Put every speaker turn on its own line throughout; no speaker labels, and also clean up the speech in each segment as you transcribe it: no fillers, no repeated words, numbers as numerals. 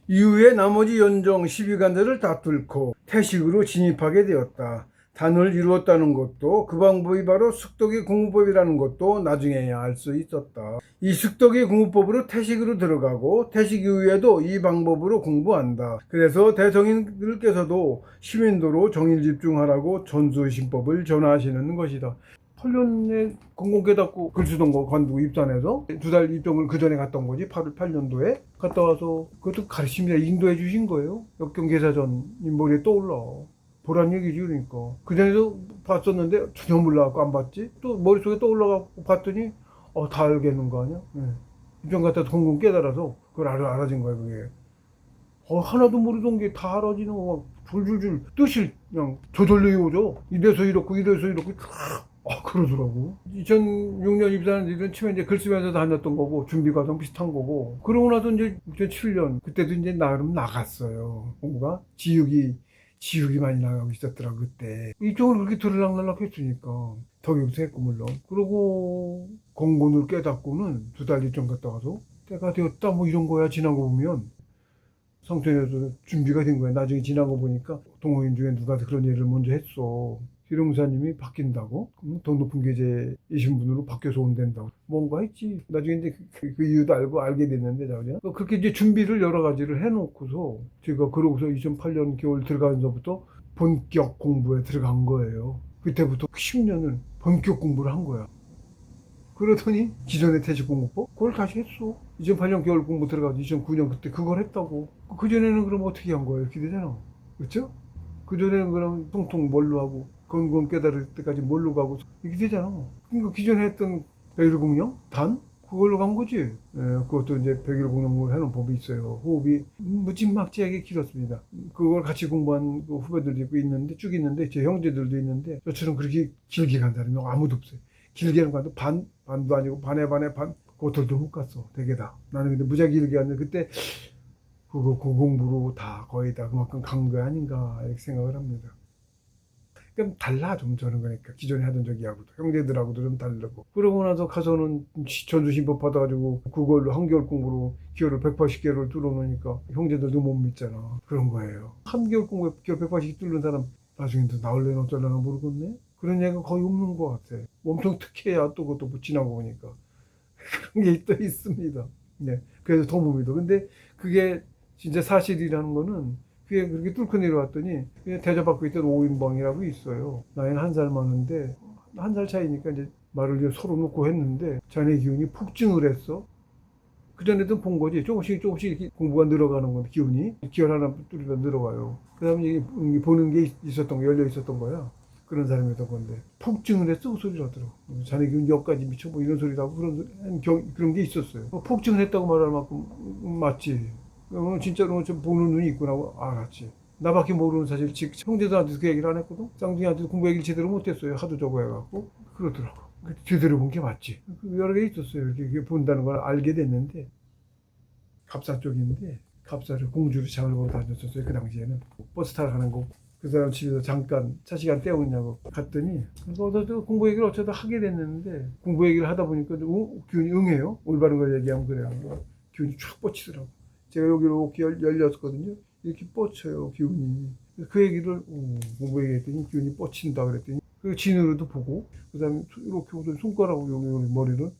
이후에 나머지 연정 12관들을 다 뚫고 태식으로 진입하게 되었다. 단을 이루었다는 것도 그 방법이 바로 숙덕의 공무법이라는 것도 나중에야 알 수 있었다. 이 숙덕의 공무법으로 태식으로 들어가고 태식 이후에도 이 방법으로 공부한다. 그래서 대성인들께서도 시민도로 정일 집중하라고 전수신법을 전하시는 것이다. 8년에 공공 깨닫고 글수동고 관두고 입단해서 2달 입동을 그 전에 갔던 거지. 8년도에 갔다 와서 그것도 가르칩니다. 인도해 주신 거예요. 역경계사전 머리에 떠올라. 보란 얘기지. 그러니까 그전에도 봤었는데 전혀 몰라갖고 안 봤지. 또 머릿속에 떠올라갖고 봤더니 다 알겠는 거 아니야. 입장 갔다 공공 깨달아서 그걸 알아진 거야. 그게 하나도 모르던 게 다 알아지는 거. 줄줄줄 뜻을 그냥 저절로 이어져. 이래서 이렇고 이래서 이렇고 그러더라고. 2006년 입사하는 일은 치면 이제 글 쓰면서 다녔던 거고, 준비 과정 비슷한 거고, 그러고 나서 이제 2007년, 그때도 이제 나름 나갔어요. 공부가. 지육이 많이 나가고 있었더라고, 그때. 이쪽을 그렇게 들으락날락 했으니까. 덕역도 했고, 물론. 그러고, 공군을 깨닫고는 2달 일정 갔다 와서, 때가 되었다, 뭐 이런 거야, 지나고 보면. 성천에서 준비가 된 거야. 나중에 지나고 보니까, 동호인 중에 누가 그런 일을 먼저 했어. 기룡사님이 바뀐다고? 더 높은 계제이신 분으로 바뀌어서 온댄다고. 뭔가 했지. 나중에 이제 그 이유도 알게 됐는데, 자그냥 그렇게 이제 준비를 여러 가지를 해놓고서, 제가 그러고서 2008년 겨울 들어가면서부터 본격 공부에 들어간 거예요. 그때부터 10년을 본격 공부를 한 거야. 그러더니 기존의 퇴직공부법? 그걸 다시 했어. 2008년 겨울 공부 들어가서 2009년 그때 그걸 했다고. 그전에는 그럼 어떻게 한 거예요? 이렇게 되잖아. 그렇죠? 그전에는 그럼 통통 뭘로 하고 건건 깨달을 때까지 뭘로 가고 이렇게 되잖아. 그러니까 기존에 했던 백일공령? 단? 그걸로 간 거지. 그것도 이제 백일공령을 해놓은 법이 있어요. 호흡이 무지막지하게 길었습니다. 그걸 같이 공부한 그 후배들도 있고 있는데 쭉 있는데 제 형제들도 있는데 저처럼 그렇게 길게 간 사람이 아무도 없어요. 길게는 가도 반도 아니고 반에 반 그것들도 못 갔어. 되게 다. 나는 근데 무지하게 길게 갔는데 그때 그거 고공부로 다 거의 다 그만큼 간 거 아닌가 이렇게 생각을 합니다. 그럼 달라 좀 저는 그러니까 기존에 하던 저기하고도 형제들하고도 좀 다르고 그러고 나서 가서는 전수신법 받아가지고 그걸로 한겨울 공부로 기호를 180개를 뚫어놓으니까 형제들도 못 믿잖아. 그런 거예요. 한겨울 공부에 기호 180개 뚫는 사람 나중에 또 나올래나 어쩌려나 모르겠네. 그런 얘기가 거의 없는 것 같아. 엄청 특혜야 또 그것도 지나고 보니까 그런 게 또 있습니다. 네, 그래서 더 못 믿어. 근데 그게 진짜 사실이라는 거는 그게 그렇게 뚫고 내려왔더니 대접받고 있던 오인방이라고 있어요. 나이는 1살 많은데 1살 차이니까 이제 말을 이제 서로 놓고 했는데 자네 기운이 폭증을 했어. 그전에도 본 거지. 조금씩 이렇게 공부가 늘어가는 건데 기운이 기운 하나 뚫리면 늘어가요. 그 다음에 보는 게 있었던 거 열려 있었던 거야. 그런 사람이었던 건데 폭증을 했어 그 소리를 하더라고. 자네 기운 여기까지 미쳐 뭐 이런 소리를 하고 그런 게 있었어요. 폭증을 했다고 말할 만큼 맞지. 진짜로 좀 보는 눈이 있구나 하고 알았지. 나밖에 모르는 사실 형제들한테도 그 얘기를 안 했거든. 쌍둥이한테도 공부 얘기를 제대로 못했어요. 하도 저거 해갖고 그러더라고. 제대로 본 게 맞지. 여러 개 있었어요. 이렇게 본다는 걸 알게 됐는데 갑사 쪽인데 갑사를 공주로 장을 보러 다녔었어요. 그 당시에는 버스 타러 가는 거. 그 사람 집에서 잠깐 차 시간 때우냐고 갔더니 그래서 공부 얘기를 어쩌다 하게 됐는데 공부 얘기를 하다 보니까 기운이 응해요. 올바른 걸 얘기하면 그래요. 기운이 쫙 뻗치더라고. 제가 여기로 이렇게 열렸거든요. 이렇게 뻗쳐요 기운이. 그 얘기를 공부 얘기했더니 기운이 뻗친다 그랬더니 그 진으로도 보고 그다음에 이렇게 손가락으로 여기 머리를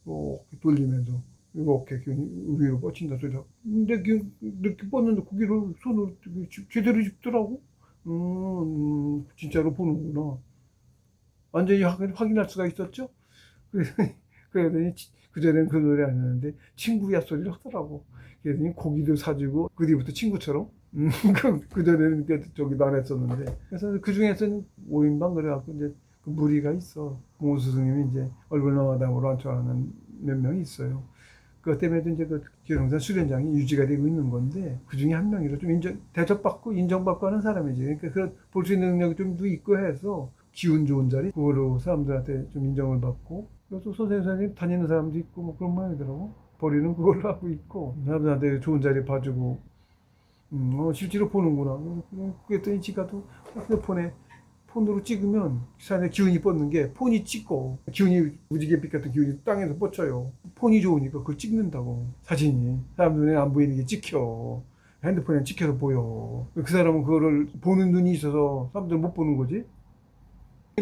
이렇게 돌리면서 이렇게 기운이 위로 뻗친다 소리하고 근데 이렇게 뻗는데 고기를 손으로 제대로 짚더라고. 진짜로 보는구나. 완전히 확인할 수가 있었죠. 그러더니 그전에는 그 노래 안 했는데 친구야 소리를 하더라고. 그러더니 고기도 사주고 그 뒤부터 친구처럼 그전에는 저기도 안 했었는데 그래서 그 중에서는 5인방 그래갖고 이제 그 무리가 있어. 공호 스승님이 이제 얼굴 마마담으로 앉혀하는 몇 명이 있어요. 그것 때문에도 이제 그 기룡산 수련장이 유지가 되고 있는 건데 그 중에 한 명이라 좀 대접받고 인정받고 하는 사람이지. 그러니까 그 볼 수 있는 능력이 좀 있고 해서 기운 좋은 자리 그거로 사람들한테 좀 인정을 받고 또 선생님 다니는 사람도 있고 뭐 그런 모양이더라고. 버리는 그걸로 하고 있고 사람들한테 좋은 자리 봐주고 실제로 보는구나. 그랬더니 지가 또 휴대폰에 폰으로 찍으면 산에 기운이 뻗는 게 폰이 찍고 기운이 무지갯빛 같은 기운이 땅에서 뻗쳐요. 폰이 좋으니까 그걸 찍는다고. 사진이 사람 눈에 안 보이는 게 찍혀. 핸드폰에 찍혀서 보여. 그 사람은 그거를 보는 눈이 있어서 사람들 못 보는 거지.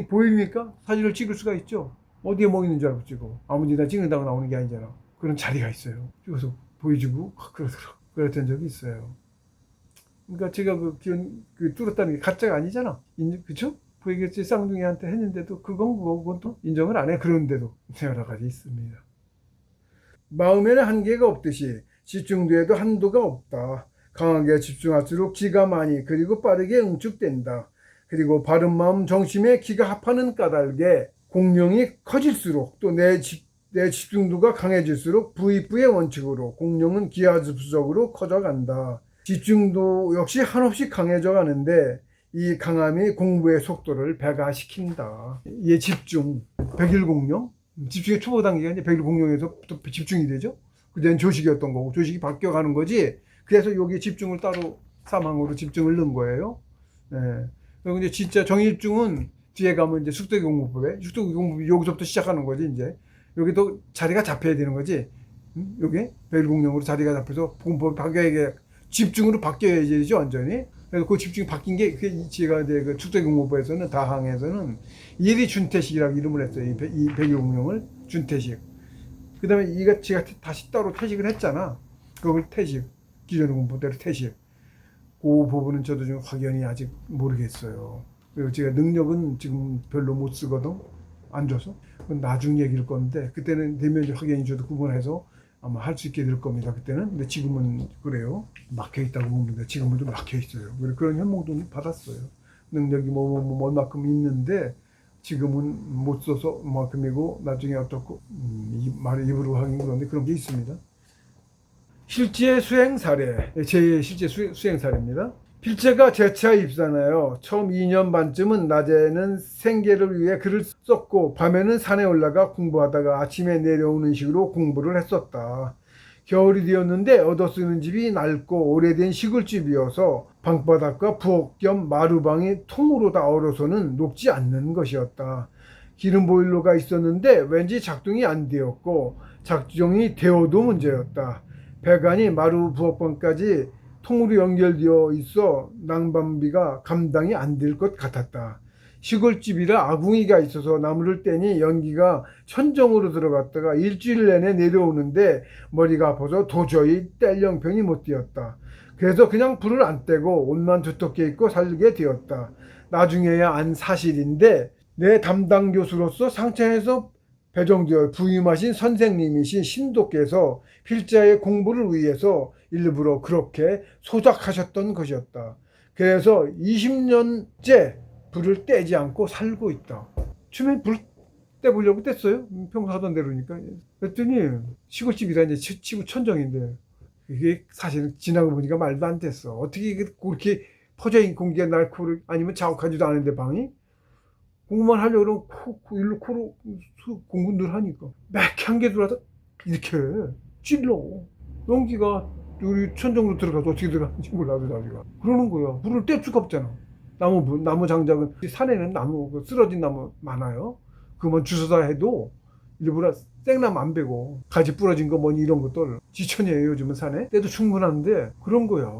보입니까? 사진을 찍을 수가 있죠. 어디에 뭐 있는 줄 알고 찍어. 아무 데나 찍는다고 나오는 게 아니잖아. 그런 자리가 있어요. 찍어서 보여주고 그러더라고. 그랬던 적이 있어요. 그러니까 제가 그 뚫었다는 게 가짜가 아니잖아. 그쵸? 보이겠지? 쌍둥이한테 했는데도 그건 또 인정을 안 해. 그런데도 여러 가지 있습니다. 마음에는 한계가 없듯이 집중도에도 한도가 없다. 강하게 집중할수록 기가 많이 그리고 빠르게 응축된다. 그리고 바른 마음 정심에 기가 합하는 까닭에 공명이 커질수록 또 내 집중도가 강해질수록 부익부의 원칙으로 공명은 기하급수적으로 커져간다. 집중도 역시 한없이 강해져 가는데 이 강함이 공부의 속도를 배가시킨다. 이게 집중, 백일공룡, 집중의 초보 단계가 이제 백일공룡에서 또 집중이 되죠. 그때는 조식이었던 거고 조식이 바뀌어가는 거지. 그래서 여기 집중을 따로 사망으로 집중을 넣은 거예요. 네. 그리고 이제 진짜 정일중은 뒤에 가면 이제 숙도기 공부법에 숙도기 공부법이 여기서부터 시작하는 거지. 이제 여기도 자리가 잡혀야 되는 거지. 여기 백일공룡으로 자리가 잡혀서 공부법이 바뀌어야 집중으로 바뀌어야지 완전히. 그래서 그 집중이 바뀐 게 제가 이제 그 축도기 공부법에서는 다항에서는 일이 준태식이라고 이름을 했어요. 이 백일공룡을 준태식. 그다음에 이가 제가 다시 따로 태식을 했잖아. 그걸 태식, 기존 공부대로 태식. 그 부분은 저도 좀 확연히 아직 모르겠어요. 그리고 제가 능력은 지금 별로 못 쓰거든. 안 줘서. 그건 나중 얘기일 건데 그때는 되면 확연히 저도 구분해서 아마 할 수 있게 될 겁니다. 그때는. 근데 지금은 그래요. 막혀 있다고 봅니다. 지금은 좀 막혀 있어요. 그런 현목도 받았어요. 능력이 뭐만큼 있는데 지금은 못 써서 만큼이고 나중에 어떻고 이 말을 입으로 하긴 그런데 그런 게 있습니다. 실제 수행 사례, 제 실제 수행 사례입니다. 필체가 재차 입사나요. 처음 2년 반쯤은 낮에는 생계를 위해 글을 썼고 밤에는 산에 올라가 공부하다가 아침에 내려오는 식으로 공부를 했었다. 겨울이 되었는데 얻어쓰는 집이 낡고 오래된 시골집이어서 방바닥과 부엌 겸 마루방이 통으로 다 얼어서는 녹지 않는 것이었다. 기름 보일러가 있었는데 왠지 작동이 안 되었고 작동이 되어도 문제였다. 배관이 마루 부엌방까지 통으로 연결되어 있어 난방비가 감당이 안 될 것 같았다. 시골집이라 아궁이가 있어서 나무를 떼니 연기가 천정으로 들어갔다가 일주일 내내 내려오는데 머리가 아파서 도저히 뗄 형편이 못 되었다. 그래서 그냥 불을 안 떼고 옷만 두텁게 입고 살게 되었다. 나중에야 안 사실인데 내 담당 교수로서 상천에서 배정되어 부임하신 선생님이신 신도께서 필자의 공부를 위해서 일부러 그렇게 소작하셨던 것이었다. 그래서 20년째 불을 떼지 않고 살고 있다. 처음에 불 떼보려고 뗐어요. 평소 하던 대로니까. 그랬더니 시골집이라 이제 치부 천정인데 이게 사실 지나고 보니까 말도 안 됐어. 어떻게 그렇게 퍼져 있는 공기가 날고 아니면 자욱하지도 않은데 방이 공부만 하려고 그러면 일로 코로 공부 늘 하니까 맥히 한 개 들어와서 이렇게 찔러. 연기가 우리 천정으로 들어가서 어떻게 들어가는지 몰라도 자기가 그러는 거야. 불을 뗄 수가 없잖아. 나무 장작은 산에는 나무 쓰러진 나무 많아요. 그만 주워다 해도 일부러 생나무 안 베고 가지 부러진 거 뭐니 이런 것들 지천이에요. 요즘은 산에 떼도 충분한데 그런 거야.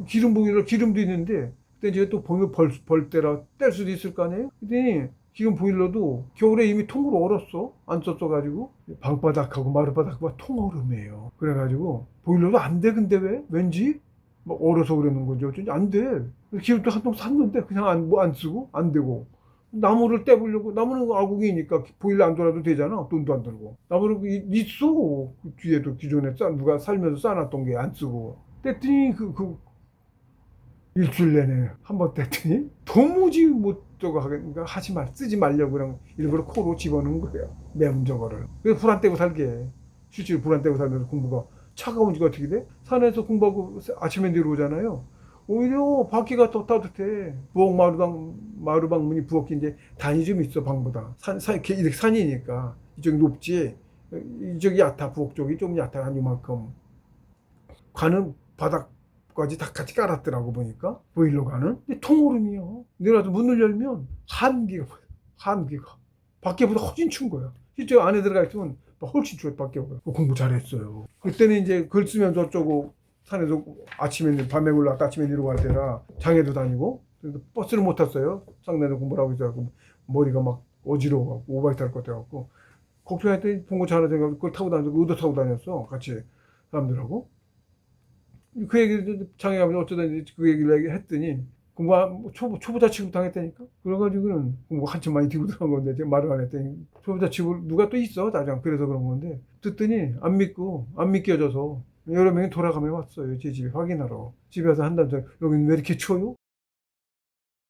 기름 보일러 기름도 있는데 그때 이제 또 보면 벌 때라 뗄 수도 있을 거 아니에요. 근데 지금 보일러도 겨울에 이미 통으로 얼었어. 안 썼어가지고 방바닥하고 마루바닥과 통얼음이에요. 그래가지고 보일러도 안 돼. 근데 왜? 왠지 뭐 얼어서 그러는 건지 어쩐지 안 돼. 기름도 한 통 샀는데 그냥 안 쓰고 안 되고 나무를 떼보려고 나무는 아궁이니까 보일러 안 돌아도 되잖아. 돈도 안 들고 나무를 있어. 그 뒤에도 기존에 누가 살면서 쌓아놨던 게 안 쓰고 뗐더니 일주일 내내 한 번 뗐더니 도무지 못 저거 하니까 쓰지 말려고 그냥 일부러 코로 집어넣은 거예요. 매운 저거를. 그래서 불 안 떼고 살게. 실제로 불 안 떼고 살면서 공부가 차가운지가 어떻게 돼? 산에서 공부하고 아침에 내려오잖아요. 오히려 밖에가 더 따뜻해. 부엌 마루방 문이 부엌이 이제 단이 좀 있어 방보다. 이렇게 산이니까 이쪽이 높지. 이쪽이 얕아. 부엌 쪽이 좀 얕아 한 이만큼. 관은 바닥까지 다 같이 깔았더라고 보니까 보일러관은. 근데 통얼음이요. 내려와서 문을 열면 한기가 밖에보다 훨씬 추운 거야. 실제 안에 들어가 있으면 훨씬 추워 밖에보다. 공부 잘했어요. 그때는 이제 글 쓰면서 어쩌고 산에서 아침에 밤에 올라갔다 아침에 내려갈 때라 장애도 다니고 그래서 버스를 못 탔어요. 쌍내도 공부를 하고 있어갖고 머리가 막 어지러워갖고 오바이트 할 것 같아갖고 걱정했더니 봉고차 하나 생각하고 그걸 타고 다녔어. 의도 타고 다녔어. 같이 사람들하고. 그 얘기를 장애가 어쩌다 그 얘기를 했더니 공부 초보자 취급 당했다니까. 그래가지고는 공부 한참 많이 뒤고 들어간 건데 제가 말을 안 했더니 초보자 취급 누가 또 있어 나장 그래서 그런 건데 듣더니 안 믿겨져서 여러 명이 돌아가며 왔어요. 제 집에 확인하러. 집에 와서 한다면서 여기는 왜 이렇게 추워요?